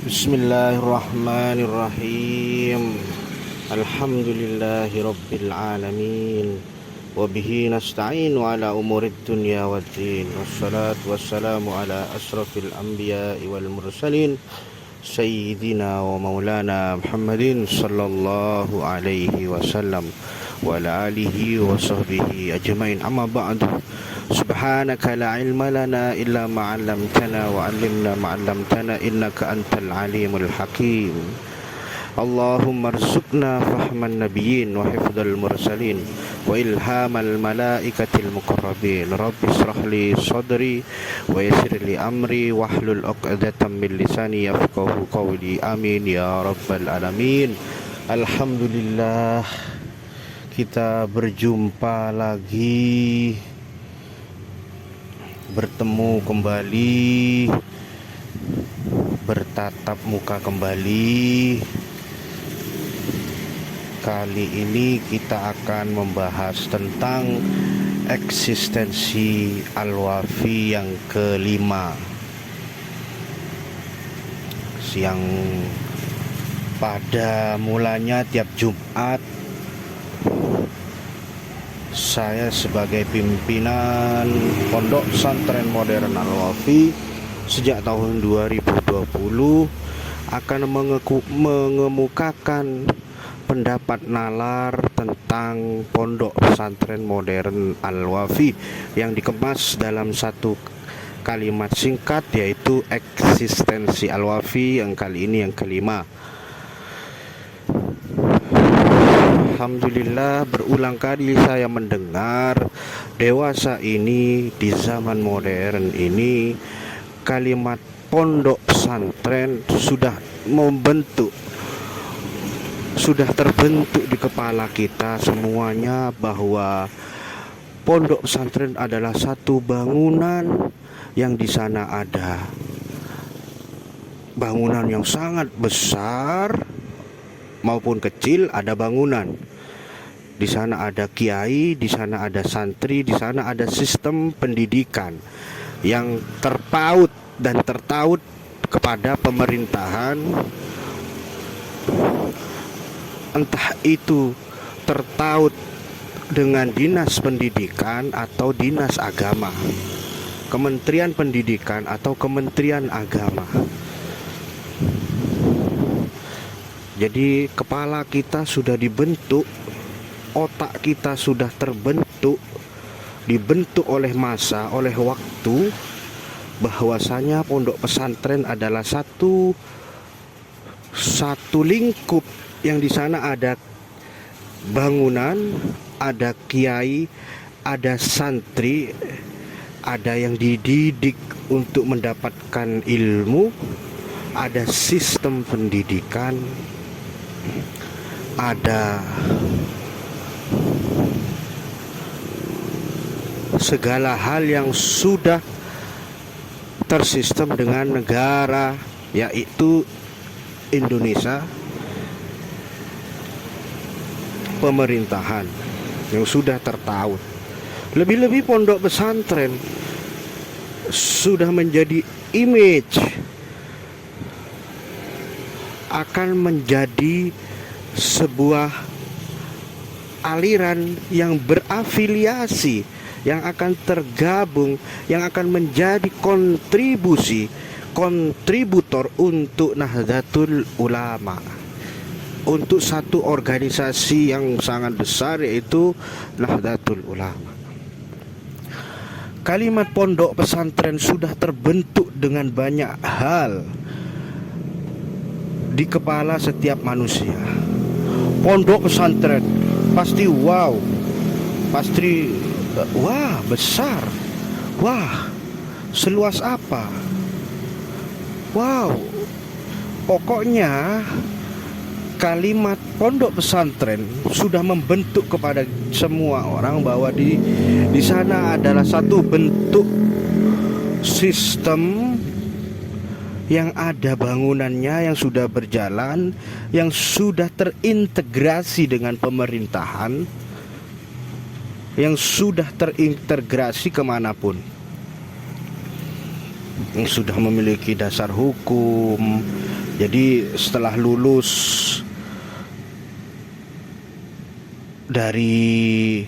Bismillahirrahmanirrahim. Alhamdulillahi rabbil alamin. Wabihi nasta'inu ala umurid dunya waddin. Wassalatu wassalamu ala asrafil anbiya'i wal mursalin, Sayyidina wa maulana Muhammadin sallallahu alaihi wasallam wa ala alihi wa sahbihi ajmain. Amma ba'du. Subhanaka la ilma lana illa ma 'allamtana wa 'allimna ma 'allamtana innaka antal alimul hakim. Allahumma arzuqna fahman nabiyyin wa hifdzal mursalin wa ilhamal malaikatil muqarrabin. Rabbi israh li sadri wa yassir li amri wahlul 'uqdatam min lisani yafqahu qawli. Amin ya rabbal alamin. Alhamdulillah, kita berjumpa lagi, bertemu kembali, bertatap muka kembali. Kali ini kita akan membahas tentang eksistensi Al-Wafi yang kelima, yang pada mulanya tiap Jumat saya sebagai pimpinan Pondok Pesantren Modern Al-Wafi sejak tahun 2020 akan mengemukakan pendapat nalar tentang Pondok Pesantren Modern Al-Wafi yang dikemas dalam satu kalimat singkat, yaitu eksistensi Al-Wafi yang kali ini yang kelima. Alhamdulillah, berulang kali saya mendengar dewasa ini di zaman modern ini kalimat pondok pesantren sudah terbentuk di kepala kita semuanya bahwa pondok pesantren adalah satu bangunan yang di sana ada bangunan yang sangat besar maupun kecil, ada bangunan. Di sana ada kiai, di sana ada santri, di sana ada sistem pendidikan yang terpaut kepada pemerintahan, entah itu tertaut dengan dinas pendidikan atau dinas agama, Kementerian Pendidikan atau Kementerian Agama. Jadi kepala kita sudah dibentuk, otak kita sudah dibentuk oleh masa, oleh waktu, bahwasanya pondok pesantren adalah satu lingkup yang di sana ada bangunan, ada kiai, ada santri, ada yang dididik untuk mendapatkan ilmu, ada sistem pendidikan, ada segala hal yang sudah tersistem dengan negara, yaitu Indonesia, pemerintahan yang sudah tertaut. Lebih-lebih pondok pesantren sudah menjadi image, akan menjadi sebuah aliran yang berafiliasi, yang akan tergabung, yang akan menjadi kontributor untuk Nahdlatul Ulama, untuk satu organisasi yang sangat besar, yaitu Nahdlatul Ulama. Kalimat pondok pesantren sudah terbentuk dengan banyak hal di kepala setiap manusia. Pondok pesantren pasti wow, pasti wah besar, wah seluas apa, wow. Pokoknya kalimat pondok pesantren sudah membentuk kepada semua orang bahwa di sana adalah satu bentuk sistem yang ada bangunannya, yang sudah berjalan, yang sudah terintegrasi dengan pemerintahan, yang sudah terintegrasi kemanapun. yang sudah memiliki dasar hukum, Jadi setelah lulus dari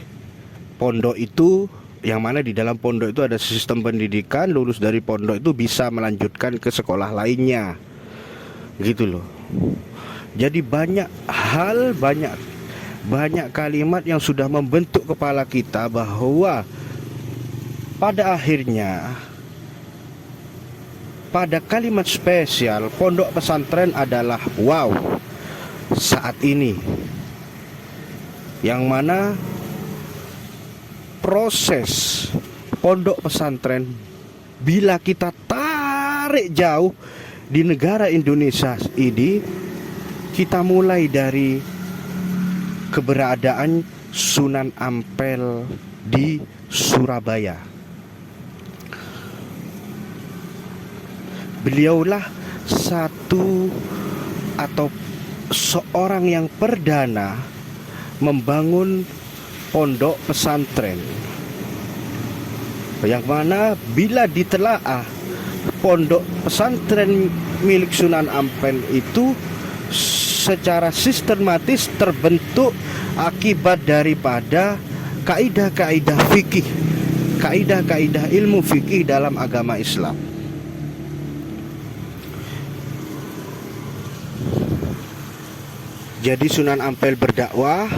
pondok itu, yang mana di dalam pondok itu ada sistem pendidikan, lulus dari pondok itu bisa melanjutkan ke sekolah lainnya, gitu loh. Jadi banyak hal, banyak kalimat yang sudah membentuk kepala kita bahwa pada akhirnya, pada kalimat spesial pondok pesantren adalah wow saat ini, yang mana proses pondok pesantren, bila kita tarik jauh di negara Indonesia ini, kita mulai dari keberadaan Sunan Ampel di Surabaya. Beliaulah satu atau seorang yang perdana membangun pondok pesantren, yang mana bila ditelaah pondok pesantren milik Sunan Ampel itu secara sistematis terbentuk akibat daripada kaidah-kaidah fikih, kaidah-kaidah ilmu fikih dalam agama Islam. Jadi Sunan Ampel berdakwah,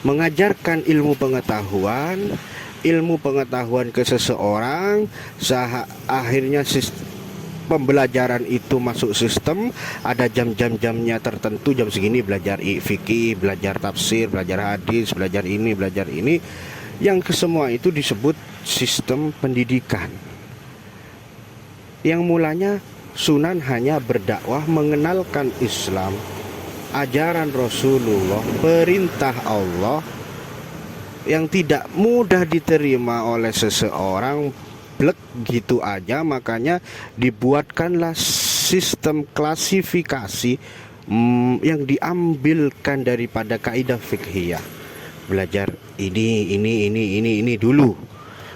mengajarkan ilmu pengetahuan ke seseorang, akhirnya pembelajaran itu masuk sistem, ada jam-jamnya tertentu, jam segini belajar fikih, belajar tafsir, belajar hadis, belajar ini, yang kesemua itu disebut sistem pendidikan. Yang mulanya Sunan hanya berdakwah mengenalkan Islam, ajaran Rasulullah, perintah Allah yang tidak mudah diterima oleh seseorang blek gitu aja. Makanya dibuatkanlah sistem klasifikasi yang diambilkan daripada kaidah fikhiyah. Belajar ini dulu.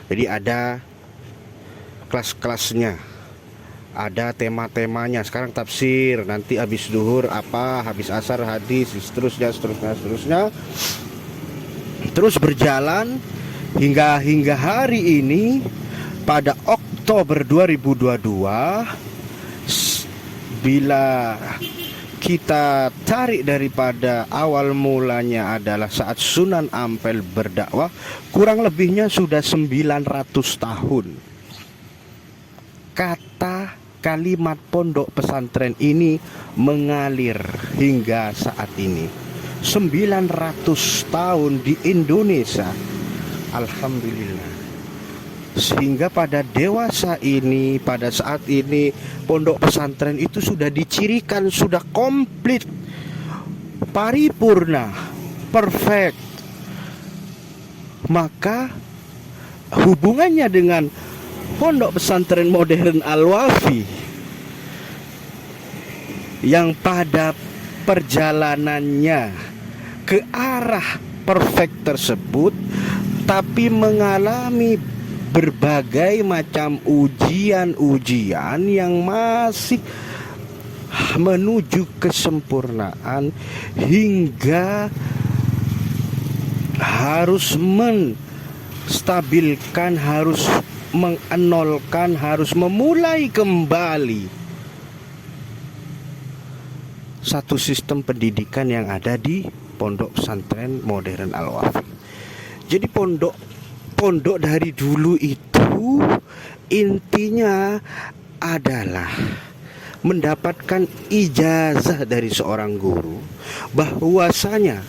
Jadi ada kelas-kelasnya, ada tema-temanya. Sekarang tafsir, nanti habis duhur apa, habis asar hadis, seterusnya. Terus berjalan hingga hari ini, pada Oktober 2022, bila kita tarik daripada awal mulanya adalah saat Sunan Ampel berdakwah, kurang lebihnya sudah 900 tahun. Kata kalimat pondok pesantren ini mengalir hingga saat ini. 900 tahun di Indonesia, alhamdulillah. Sehingga pada dewasa ini, pada saat ini, pondok pesantren itu sudah dicirikan, sudah komplit, paripurna, perfect. Maka hubungannya dengan pondok pesantren modern Al-Wafi yang pada perjalanannya ke arah perfect tersebut, tapi mengalami berbagai macam ujian-ujian yang masih menuju kesempurnaan, hingga harus menstabilkan, harus mengenolkan, harus memulai kembali satu sistem pendidikan yang ada di pondok pesantren modern Al-Wafi. Jadi pondok dari dulu itu intinya adalah mendapatkan ijazah dari seorang guru bahwasanya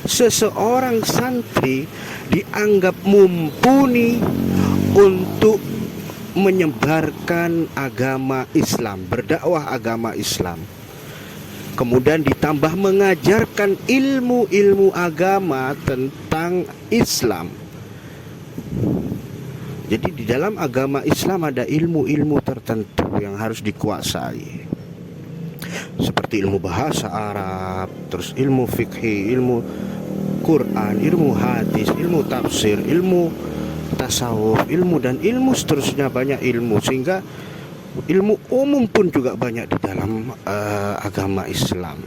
seseorang santri dianggap mumpuni untuk menyebarkan agama Islam, berdakwah agama Islam. Kemudian ditambah mengajarkan ilmu-ilmu agama tentang Islam. Jadi di dalam agama Islam ada ilmu-ilmu tertentu yang harus dikuasai, seperti ilmu bahasa Arab, terus ilmu fikih, ilmu Quran, ilmu hadis, ilmu tafsir, ilmu tasawuf, ilmu dan ilmu seterusnya, banyak ilmu. Sehingga Ilmu umum pun juga banyak di dalam agama Islam.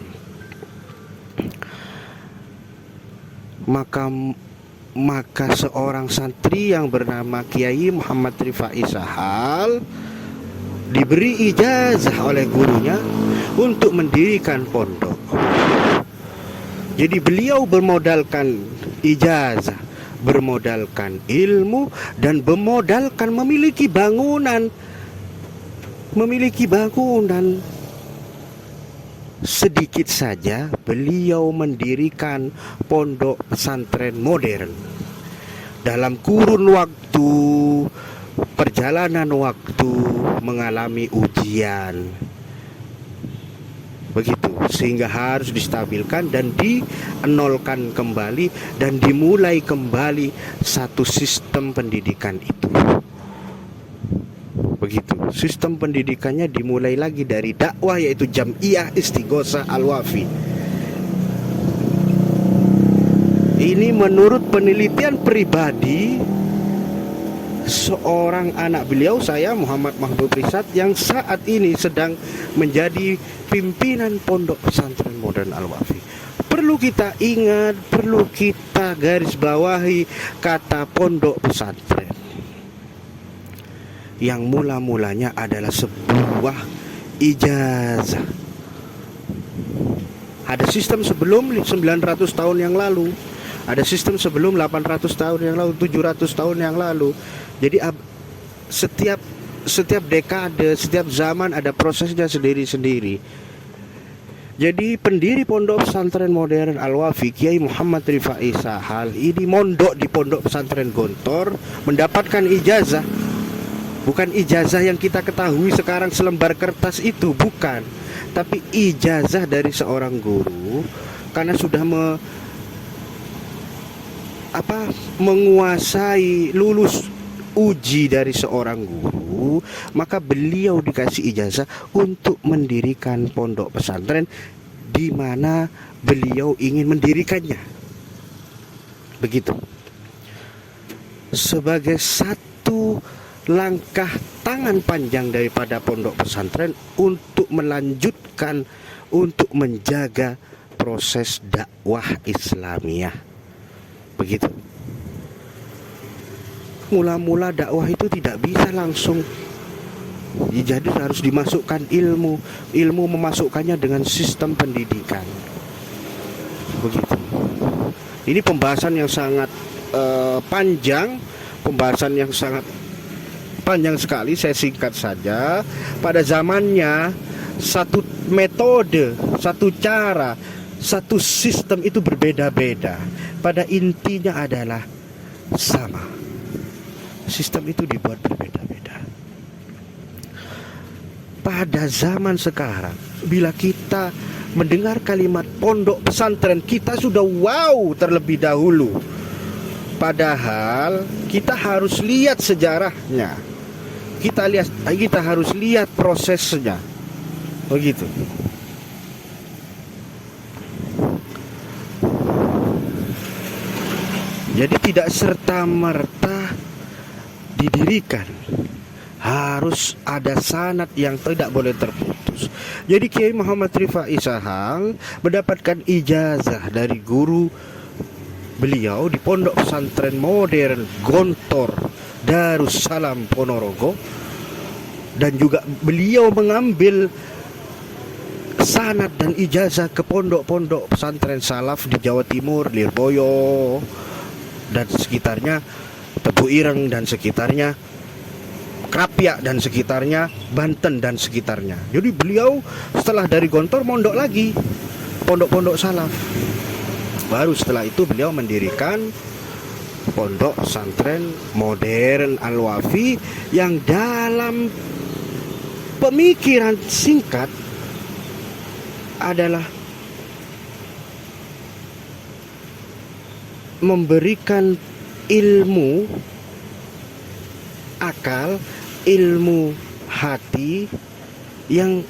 Maka seorang santri yang bernama Kiai Muhammad Rifai Sahal diberi ijazah oleh gurunya untuk mendirikan pondok. Jadi beliau bermodalkan ijazah, bermodalkan ilmu, dan bermodalkan memiliki bangunan. Sedikit saja beliau mendirikan pondok pesantren modern. Dalam kurun waktu, perjalanan waktu mengalami ujian. Begitu, sehingga harus distabilkan dan dienolkan kembali dan dimulai kembali satu sistem pendidikan itu. Begitu, sistem pendidikannya dimulai lagi dari dakwah, yaitu Jam'iyah Istighosah Al-Wafi. Ini menurut penelitian pribadi seorang anak beliau, saya Muhammad Mahbub Risad, yang saat ini sedang menjadi pimpinan pondok pesantren modern Al-Wafi. Perlu kita ingat, perlu kita garis bawahi kata pondok pesantren, yang mula-mulanya adalah sebuah ijazah. Ada sistem sebelum 900 tahun yang lalu, ada sistem sebelum 800 tahun yang lalu, 700 tahun yang lalu. Jadi setiap dekade, setiap zaman ada prosesnya sendiri-sendiri. Jadi pendiri pondok pesantren modern Al-Wafi, Kiai Muhammad Rifai Sahal, ini mondok di pondok pesantren Gontor, mendapatkan ijazah. Bukan ijazah yang kita ketahui sekarang selembar kertas itu, bukan. Tapi ijazah dari seorang guru, karena sudah menguasai, lulus uji dari seorang guru, maka beliau dikasih ijazah untuk mendirikan pondok pesantren di mana beliau ingin mendirikannya. Begitu. Sebagai satu langkah tangan panjang daripada pondok pesantren untuk melanjutkan, untuk menjaga proses dakwah Islamiyah. Begitu. Mula-mula dakwah itu tidak bisa langsung, jadi harus dimasukkan ilmu memasukkannya dengan sistem pendidikan. Begitu. Ini pembahasan yang sangat panjang, pembahasan yang sangat panjang sekali. Saya singkat saja. Pada zamannya satu metode, satu cara, satu sistem itu berbeda-beda. Pada intinya adalah sama. Sistem itu dibuat berbeda-beda. Pada zaman sekarang, bila kita mendengar kalimat pondok pesantren, kita sudah wow terlebih dahulu. Padahal kita harus lihat sejarahnya. Kita harus lihat prosesnya. Begitu. Jadi tidak serta-merta didirikan, harus ada sanad yang tidak boleh terputus. Jadi Kiai Muhammad Rifai Sahal mendapatkan ijazah dari guru beliau di pondok pesantren modern Gontor Darussalam Ponorogo, dan juga beliau mengambil sanad dan ijazah ke pondok-pondok pesantren salaf di Jawa Timur, Lirboyo dan sekitarnya, Tebu Ireng dan sekitarnya, Krapyak dan sekitarnya, Banten dan sekitarnya. Jadi beliau setelah dari Gontor mondok lagi pondok-pondok salaf. Baru setelah itu beliau mendirikan pondok pesantren modern Al-Wafi, yang dalam pemikiran singkat adalah memberikan ilmu akal, ilmu hati yang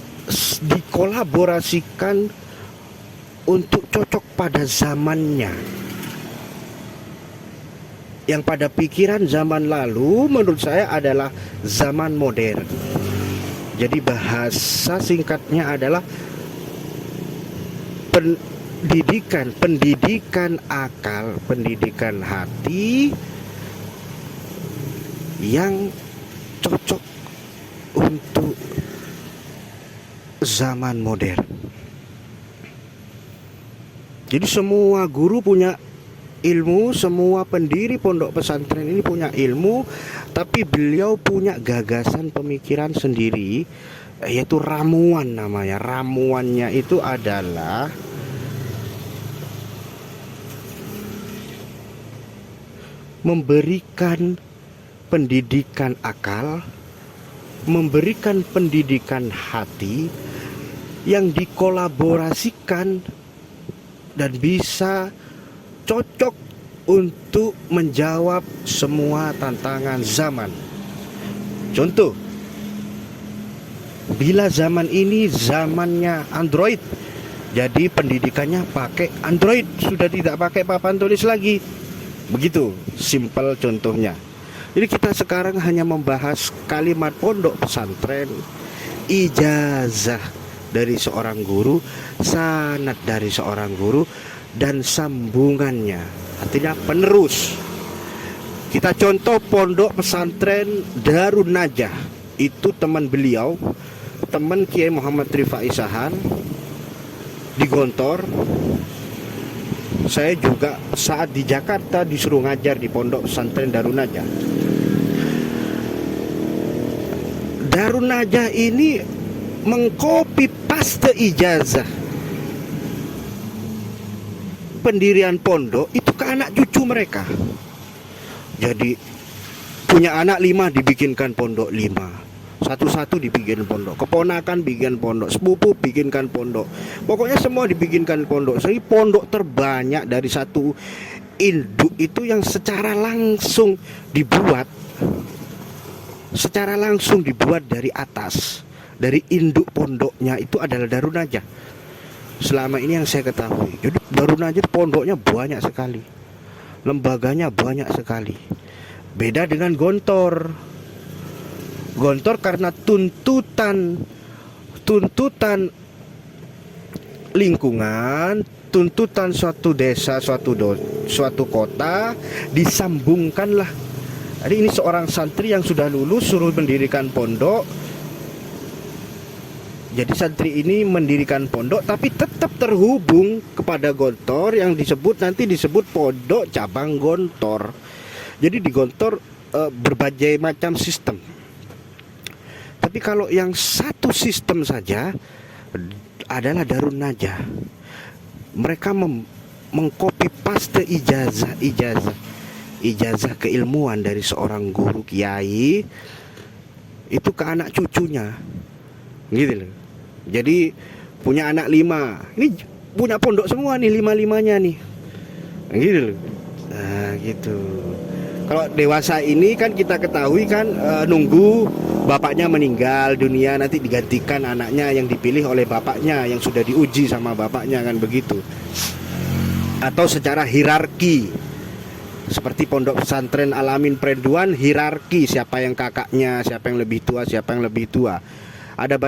dikolaborasikan untuk cocok pada zamannya. Yang pada pikiran zaman lalu menurut saya adalah zaman modern. Jadi bahasa singkatnya adalah pendidikan akal, pendidikan hati yang cocok untuk zaman modern. Jadi semua guru punya ilmu, semua pendiri pondok pesantren ini punya ilmu, tapi beliau punya gagasan pemikiran sendiri, yaitu ramuan namanya. Ramuannya itu adalah memberikan pendidikan akal, memberikan pendidikan hati yang dikolaborasikan dan bisa cocok untuk menjawab semua tantangan zaman. Contoh, bila zaman ini zamannya Android, jadi pendidikannya pakai Android, sudah tidak pakai papan tulis lagi. Begitu simpel contohnya. Jadi kita sekarang hanya membahas kalimat pondok pesantren, ijazah dari seorang guru, sanad dari seorang guru, dan sambungannya, artinya penerus. Kita contoh pondok pesantren Darun Najah, itu teman beliau, teman Kiai Muhammad Rifai Sahan di Gontor. Saya juga saat di Jakarta disuruh ngajar di pondok pesantren Darun Najah. Darun Najah ini mengkopi paste ijazah pendirian pondok itu ke anak cucu mereka. Jadi punya anak 5 dibikinkan pondok 5, satu-satu dibikin pondok, keponakan bikin pondok, sepupu bikinkan pondok, pokoknya semua dibikinkan pondok. Jadi pondok terbanyak dari satu induk itu yang secara langsung dibuat dari atas, dari induk pondoknya itu adalah Darun Najah. Selama ini yang saya ketahui, jadi Darun Najah pondoknya banyak sekali, lembaganya banyak sekali. Beda dengan Gontor. Gontor karena tuntutan lingkungan, tuntutan suatu desa, suatu kota, disambungkanlah. Jadi ini seorang santri yang sudah lulus suruh mendirikan pondok. Jadi santri ini mendirikan pondok tapi tetap terhubung kepada Gontor yang nanti disebut pondok cabang Gontor. Jadi di Gontor berbagai macam sistem. Tapi kalau yang satu sistem saja adalah Darun Najah. Mereka mengcopy paste ijazah keilmuan dari seorang guru kiai itu ke anak cucunya, gitu loh. Jadi punya anak 5, ini punya pondok semua nih 5-5-nya nih, gitu loh. Nah gitu. Kalau dewasa ini kan kita ketahui kan nunggu bapaknya meninggal dunia, nanti digantikan anaknya yang dipilih oleh bapaknya yang sudah diuji sama bapaknya, kan begitu. Atau secara hierarki, seperti pondok pesantren Alamin Prenduan, hierarki siapa yang kakaknya, siapa yang lebih tua, siapa yang lebih tua. Ada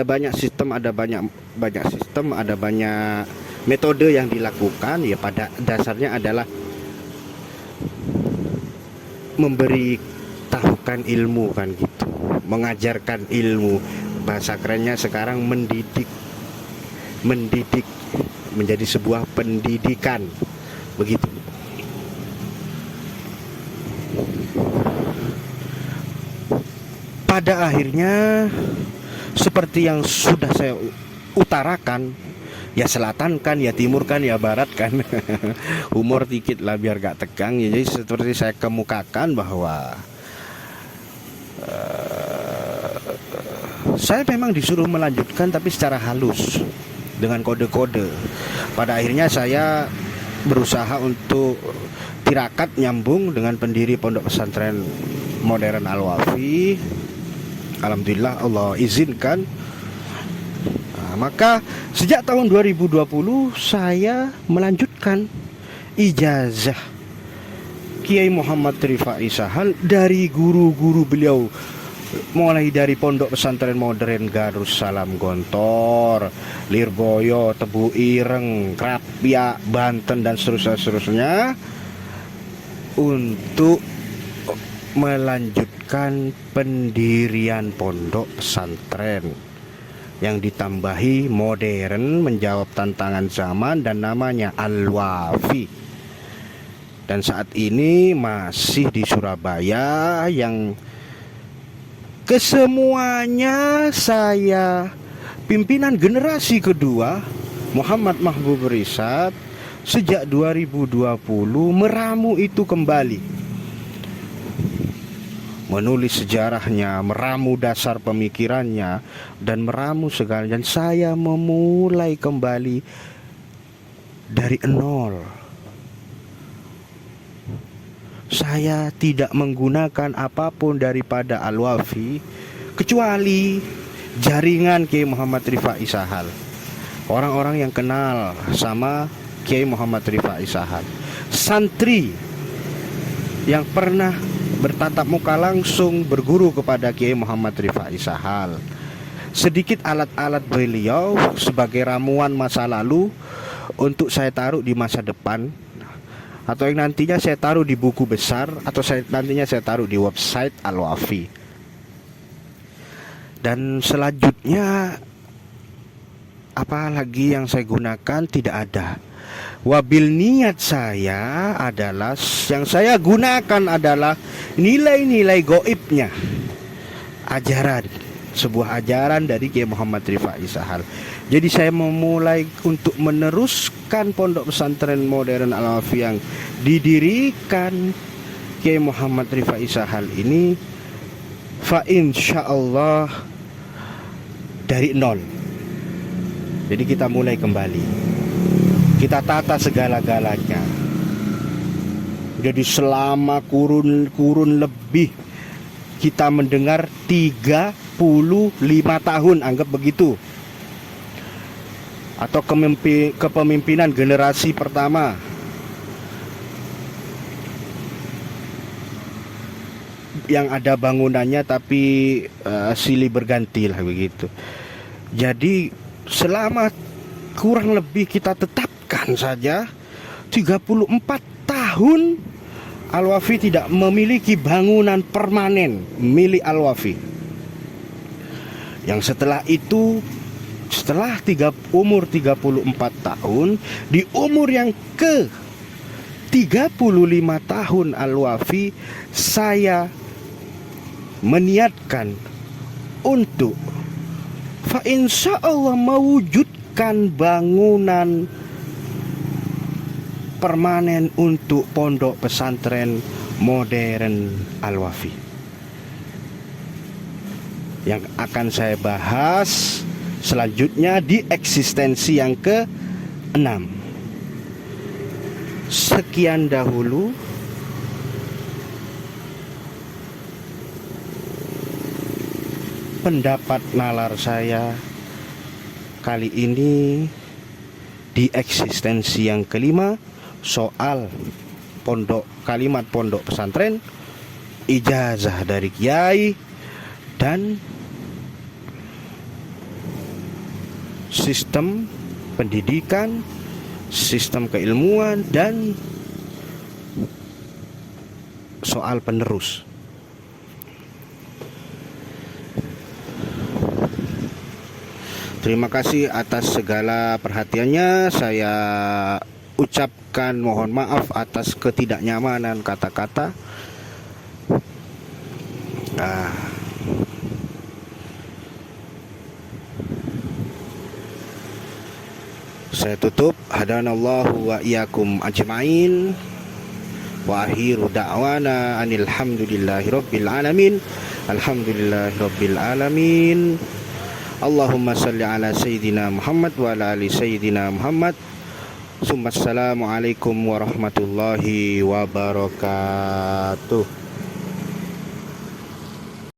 banyak sistem, ada banyak sistem, ada banyak metode yang dilakukan. Ya pada dasarnya adalah memberitahukan ilmu, kan gitu, mengajarkan ilmu. Bahasa kerennya sekarang mendidik menjadi sebuah pendidikan, begitu. Pada akhirnya seperti yang sudah saya utarakan, ya selatan kan, ya timur kan, ya barat kan. Humor dikit lah biar gak tegang ya. Jadi seperti saya kemukakan bahwa saya memang disuruh melanjutkan tapi secara halus dengan kode-kode. Pada akhirnya saya berusaha untuk tirakat nyambung dengan pendiri pondok pesantren modern Al-Wafi. Alhamdulillah Allah izinkan. Nah, maka sejak tahun 2020 saya melanjutkan ijazah Kiai Muhammad Rifai Sahan dari guru-guru beliau mulai dari Pondok Pesantren Modern Darussalam Gontor, Lirboyo, Tebu Ireng, Krapia, Banten dan seterusnya untuk melanjutkan pendirian pondok pesantren yang ditambahi modern, menjawab tantangan zaman dan namanya Al-Wafi. Dan saat ini masih di Surabaya, yang kesemuanya saya pimpinan generasi kedua Muhammad Mahbub Risad sejak 2020 meramu itu kembali, menulis sejarahnya, meramu dasar pemikirannya, dan meramu segala. Dan saya memulai kembali dari nol. Saya tidak menggunakan apapun daripada Al-Wafi kecuali jaringan Kiai Muhammad Rifai Sahal. Orang-orang yang kenal sama Kiai Muhammad Rifai Sahal, santri yang pernah bertatap muka langsung berguru kepada Kiai Muhammad Rifai Sahal. Sedikit alat-alat beliau sebagai ramuan masa lalu untuk saya taruh di masa depan, atau yang nantinya saya taruh di buku besar, atau nantinya saya taruh di website Al-Wafi. Dan selanjutnya apalagi yang saya gunakan tidak ada. Wabil niat saya adalah, yang saya gunakan adalah nilai-nilai goibnya, ajaran, sebuah ajaran dari Kiai Muhammad Rifai Sahal. Jadi saya memulai untuk meneruskan pondok pesantren modern Al-Wafi yang didirikan Kiai Muhammad Rifai Sahal ini, fa insyaallah dari nol. Jadi kita mulai kembali, kita tata segala-galanya. Jadi selama kurun lebih kita mendengar 35 tahun, anggap begitu, atau kepemimpinan generasi pertama, yang ada bangunannya tapi silih berganti lah begitu. Jadi selama kurang lebih kita tetapkan saja 34 tahun Al-Wafi tidak memiliki bangunan permanen milik Al-Wafi. Yang setelah itu, setelah umur 34 tahun, di umur yang ke 35 tahun Al-Wafi, saya meniatkan untuk fa insyaallah mewujudkan bangunan permanen untuk pondok pesantren modern Al-Wafi, yang akan saya bahas selanjutnya di eksistensi yang ke-6. Sekian dahulu. Pendapat nalar saya kali ini di eksistensi yang kelima soal kalimat pondok pesantren, ijazah dari kiai, dan sistem pendidikan, sistem keilmuan, dan soal penerus. Terima kasih atas segala perhatiannya. Saya ucapkan mohon maaf atas ketidaknyamanan kata-kata. Saya tutup. Hadanallahu wa iyyakum ajmain. Wa akhiru da'wana anil hamdulillahi rabbil alamin. Alhamdulillahi rabbil alamin. Allahumma salli ala Sayyidina Muhammad wa ala ali Sayyidina Muhammad. Assalamualaikum warahmatullahi wabarakatuh.